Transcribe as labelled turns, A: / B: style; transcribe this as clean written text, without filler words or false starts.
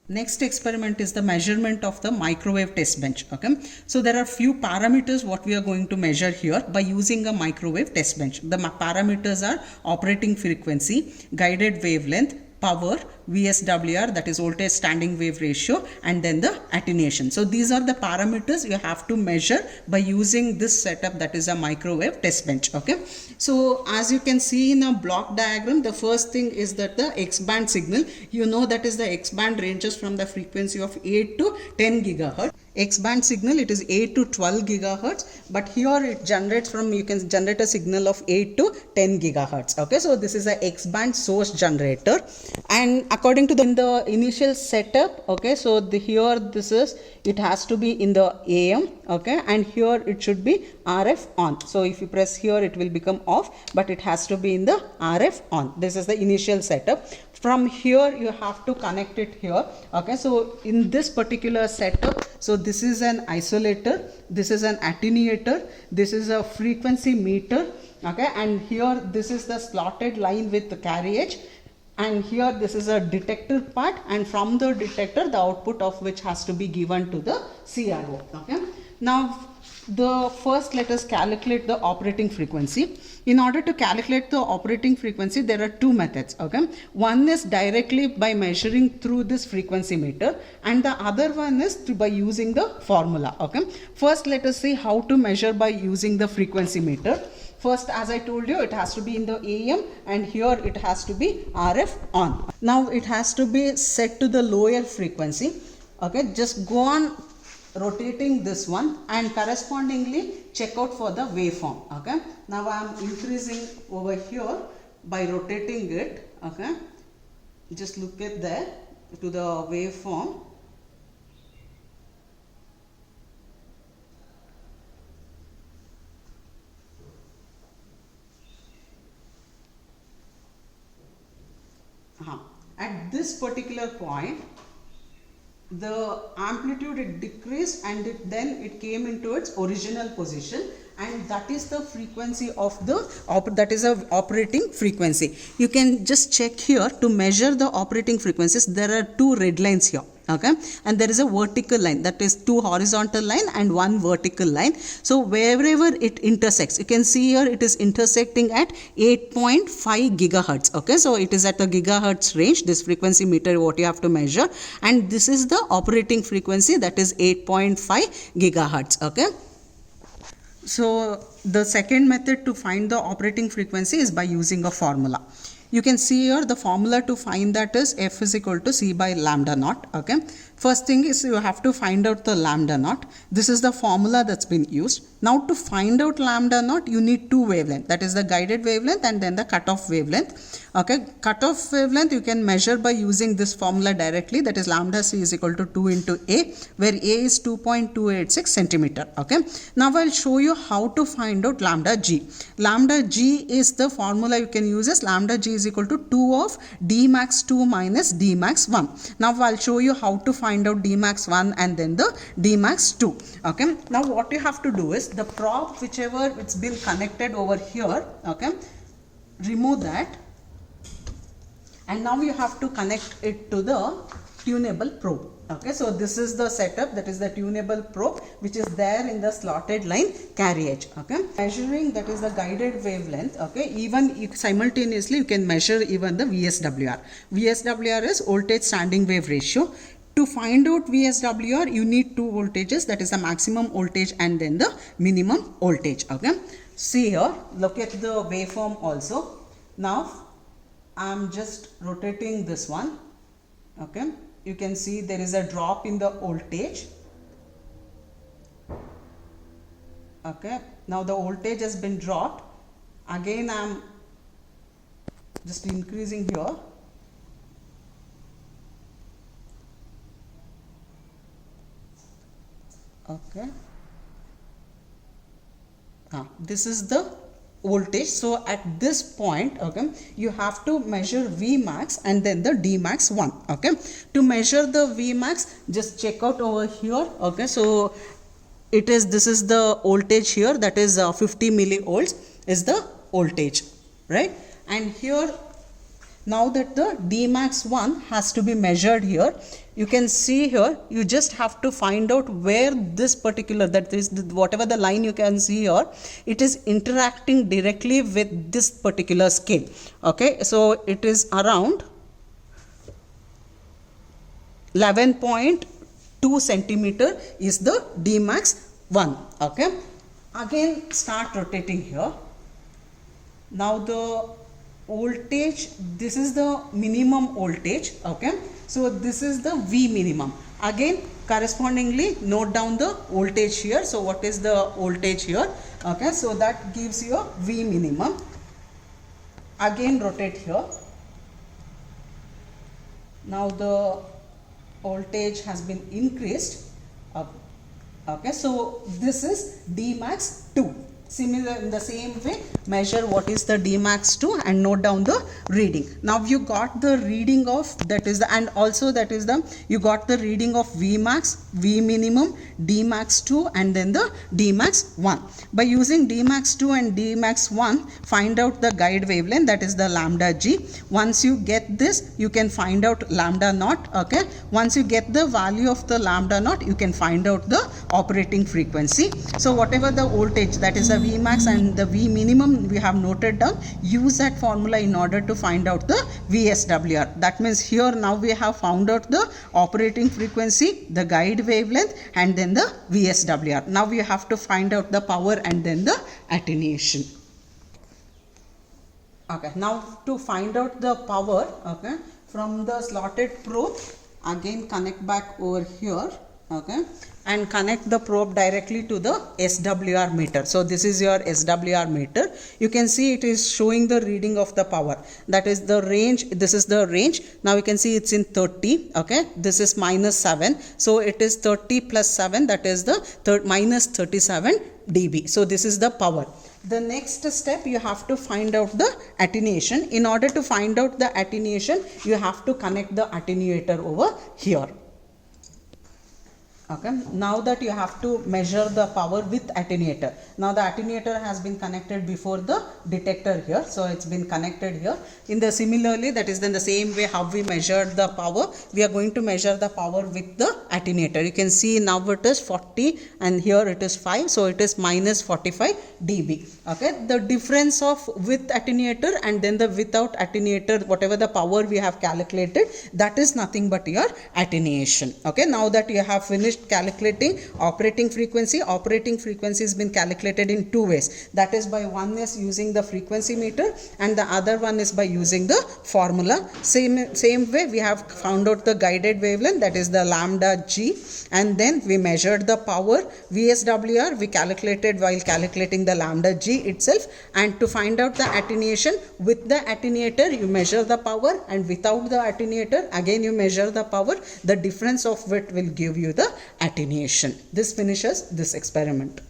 A: Next experiment is the measurement of the microwave test bench. Okay, so there are few parameters what we are going to measure here by using a microwave test bench. The parameters are operating frequency, guided wavelength, power, VSWR, that is voltage standing wave ratio, and then the attenuation. So these are the parameters you have to measure by using this setup, that is a microwave test bench. Okay, so as you can see in a block diagram, the first thing is that the X band signal, you know, that is the X band ranges from the frequency of 8 to 10 gigahertz. X band signal, it is 8 to 12 gigahertz, but here it generates from, you can generate a signal of 8 to 10 gigahertz. Okay, so this is a X band source generator, and according to the initial setup, okay, so here this is, it has to be in the AM, okay, and here it should be RF on. So if you press here, it will become off, but it has to be in the RF on. This is the initial setup. From here you have to connect it here. Okay, so in this particular setup, so this is an isolator, this is an attenuator, this is a frequency meter, okay, and here this is the slotted line with the carriage, and here this is a detector part, and from the detector the output of which has to be given to the CRO. Okay, now first let us calculate the operating frequency. In order to calculate the operating frequency, there are two methods. Okay, one is directly by measuring through this frequency meter, and the other one is by using the formula. Okay, first let us see how to measure by using the frequency meter. First, as I told you, it has to be in the AM, and here it has to be RF on. Now it has to be set to the lower frequency. Okay, just go on rotating this one and correspondingly check out for the waveform. Okay, now I am increasing over here by rotating it. Okay, just look at there to the waveform. At this particular point, the amplitude it decreased, and then it came into its original position, and that is the frequency of the that is a operating frequency. You can just check here to measure the operating frequencies. There are two red lines here. Okay, and there is a vertical line, that is two horizontal line and one vertical line. So wherever it intersects, you can see here it is intersecting at 8.5 gigahertz. Okay, so it is at a gigahertz range, this frequency meter what you have to measure, and this is the operating frequency, that is 8.5 gigahertz. Okay, so the second method to find the operating frequency is by using a formula. You can see here the formula to find that is F is equal to C by lambda naught. Okay, first thing is you have to find out the lambda naught. This is the formula that's been used. Now to find out lambda naught, you need two wavelength, that is the guided wavelength and then the cutoff wavelength. Okay, cutoff wavelength you can measure by using this formula directly, that is lambda C is equal to 2 into A, where A is 2.286 centimeter. Okay, now I'll show you how to find out lambda G. Lambda G is the formula you can use as lambda G is equal to 2 of D max 2 minus D max 1. Now I'll show you how to find out D max 1 and then the D max 2. Okay, now what you have to do is the probe whichever it's been connected over here, okay, remove that, and now you have to connect it to the tunable probe. Okay, so this is the setup, that is the tunable probe which is there in the slotted line carriage. Okay, measuring, that is the guided wavelength. Okay, even simultaneously you can measure even the VSWR. VSWR is voltage standing wave ratio. To find out VSWR, you need two voltages, that is the maximum voltage and then the minimum voltage. Okay, see here, look at the waveform also. Now I am just rotating this one. Okay, you can see there is a drop in the voltage. Okay, now the voltage has been dropped. Again I am just increasing here. Okay, this is the voltage. So at this point, okay, you have to measure V max and then the D max 1. Okay, to measure the V max, just check out over here. Okay, so it is, this is the voltage here, that is 50 millivolts is the voltage, right? And here Now that the Dmax1 has to be measured here, you can see here, you just have to find out where this particular, that is whatever the line you can see here, it is interacting directly with this particular scale. Okay, so it is around 11.2 centimeter is the Dmax1. Okay, again start rotating here. Now the voltage, this is the minimum voltage. Okay, so this is the V minimum. Again correspondingly note down the voltage here. So what is the voltage here? Okay, so that gives you a V minimum. Again rotate here. Now the voltage has been increased. Okay, so this is Dmax2. Similar, in the same way, measure what is the Dmax2 and note down the reading. Now you got the reading of, that is the, and also that is the, you got the reading of Vmax, V minimum, Dmax2 and then the Dmax1. By using Dmax2 and Dmax1, find out the guide wavelength, that is the lambda g. Once you get this, you can find out lambda naught. Okay, once you get the value of the lambda naught, you can find out the operating frequency. So whatever the voltage, that is the Vmax and the V minimum we have noted down, use that formula in order to find out the VSWR. That means here now we have found out the operating frequency, the guide wavelength and then the VSWR. Now we have to find out the power and then the attenuation. Okay, now to find out the power, okay, from the slotted probe, again connect back over here. Okay, and connect the probe directly to the SWR meter. So this is your SWR meter. You can see it is showing the reading of the power. That is the range. This is the range. Now you can see it's in 30. Okay, this is minus 7. So it is 30 plus 7. That is the minus 37 dB. So this is the power. The next step, you have to find out the attenuation. In order to find out the attenuation, you have to connect the attenuator over here. Okay, now that you have to measure the power with attenuator. Now the attenuator has been connected before the detector here, so it's been connected here. In the similarly, that is then the same way how we measured the power, we are going to measure the power with the attenuator. You can see now it is 40 and here it is 5, so it is minus 45 dB. Okay, the difference of with attenuator and then the without attenuator, whatever the power we have calculated, that is nothing but your attenuation. Okay, now that you have finished calculating operating frequency has been calculated in two ways. That is by one is using the frequency meter and the other one is by using the formula. Same way we have found out the guided wavelength, that is the lambda g, and then we measured the power VSWR we calculated while calculating the lambda g itself, and to find out the attenuation, with the attenuator you measure the power and without the attenuator again you measure the power. The difference of it will give you the attenuation. This finishes this experiment.